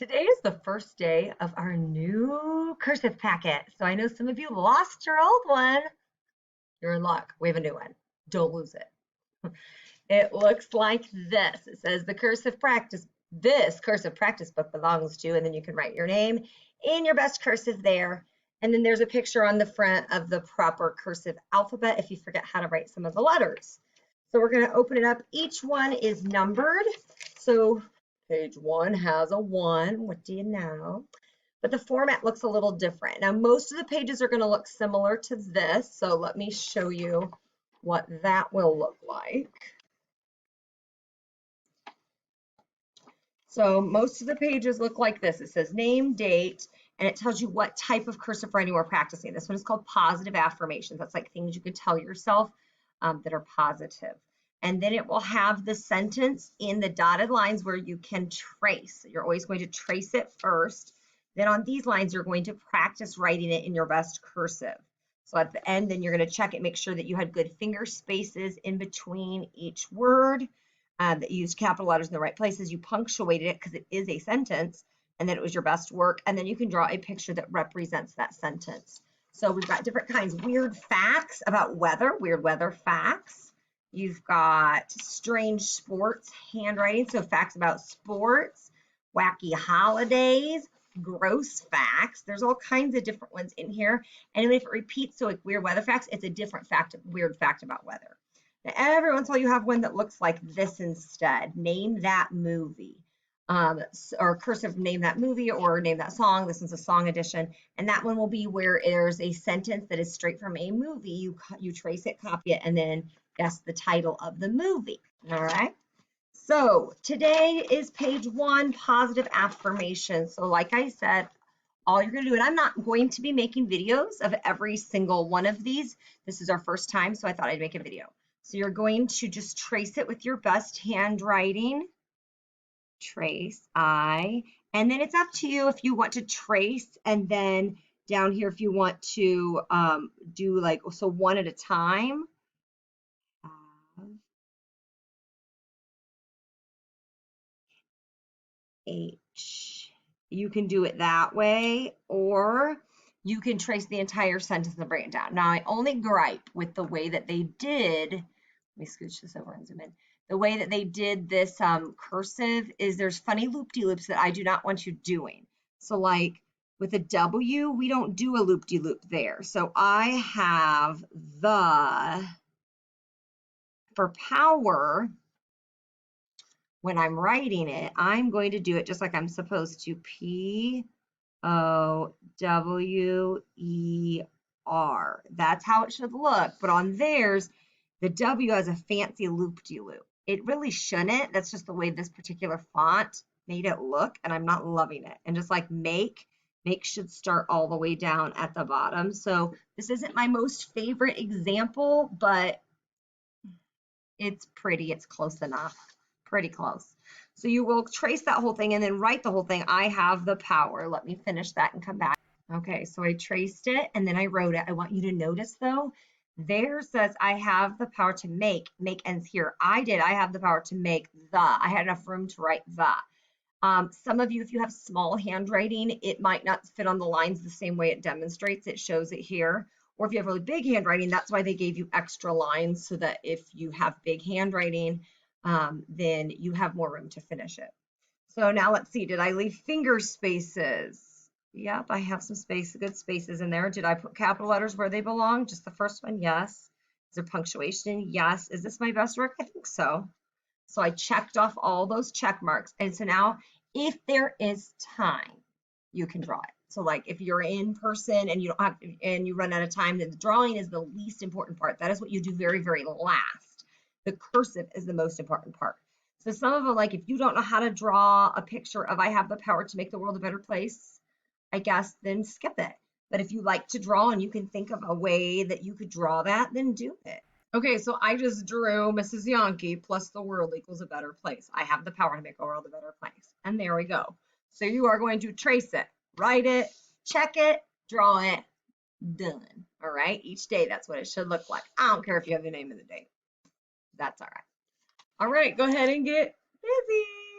Today is the first day of our new cursive packet. So I know some of you lost your old one. You're in luck. We have a new one. Don't lose it. It looks like this. It says this cursive practice book belongs to, and then you can write your name in your best cursive there. And then there's a picture on the front of the proper cursive alphabet if you forget how to write some of the letters. So we're going to open it up. Each one is numbered. So page 1 has a 1. What do you know? But the format looks a little different. Now, most of the pages are going to look similar to this. So let me show you what that will look like. So most of the pages look like this. It says name, date, and it tells you what type of cursive writing we're practicing. This one is called positive affirmations. That's like things you could tell yourself that are positive. And then it will have the sentence in the dotted lines where you can trace. You're always going to trace it first. Then on these lines, you're going to practice writing it in your best cursive. So at the end, then you're going to check it, make sure that you had good finger spaces in between each word, that you used capital letters in the right places. You punctuated it because it is a sentence, and that it was your best work. And then you can draw a picture that represents that sentence. So we've got different kinds. Weird facts about weather, weird weather facts. You've got strange sports handwriting, so facts about sports, wacky holidays, gross facts. There's all kinds of different ones in here. And if it repeats, so like weird weather facts, it's a different fact, weird fact about weather. Now, every once in a while you have one that looks like this instead. Name that movie. Or cursive name that movie or name that song. This is a song edition. And that one will be where there's a sentence that is straight from a movie. You trace it, copy it, and then guess the title of the movie. All right. So today is page 1, positive affirmation. So like I said, all you're going to do, and I'm not going to be making videos of every single one of these. This is our first time, so I thought I'd make a video. So you're going to just trace it with your best handwriting. Trace I, and then it's up to you if you want to trace, and then down here if you want to do like, so one at a time. H. You can do it that way, or you can trace the entire sentence and break it down. Now, I only gripe with the way that they did, let me scooch this over and zoom in. The way that they did this cursive is there's funny loop-de-loops that I do not want you doing. So like with a W, we don't do a loop-de-loop there. So I have the, for power, when I'm writing it, I'm going to do it just like I'm supposed to. P-O-W-E-R. That's how it should look. But on theirs, the W has a fancy loop-de-loop. It really shouldn't. That's just the way this particular font made it look, and I'm not loving it. And just like make should start all the way down at the bottom. So this isn't my most favorite example, but it's pretty. It's close enough. Pretty close. So you will trace that whole thing and then write the whole thing. I have the power. Let me finish that and come back. Okay, so I traced it and then I wrote it. I want you to notice though, there says I have the power to make. Make ends here. I have the power to make the. I had enough room to write the. Some of you, if you have small handwriting, it might not fit on the lines the same way it demonstrates. It shows it here. Or if you have really big handwriting, that's why they gave you extra lines so that if you have big handwriting, then you have more room to finish it. So now let's see, did I leave finger spaces? Yep, I have some good spaces in there. Did I put capital letters where they belong? Just the first one, yes. Is there punctuation? Yes. Is this my best work? I think so. So I checked off all those check marks. And so now if there is time, you can draw it. So like if you're in person and you don't have, and you run out of time, then the drawing is the least important part. That is what you do very, very last. The cursive is the most important part. So some of them, like if you don't know how to draw a picture of I have the power to make the world a better place, I guess, then skip it. But if you like to draw and you can think of a way that you could draw that, then do it. Okay, so I just drew Mrs. Yankee plus the world equals a better place. I have the power to make the world a better place. And there we go. So you are going to trace it, write it, check it, draw it, done. All right, each day that's what it should look like. I don't care if you have the name of the day. That's all right. All right, go ahead and get busy.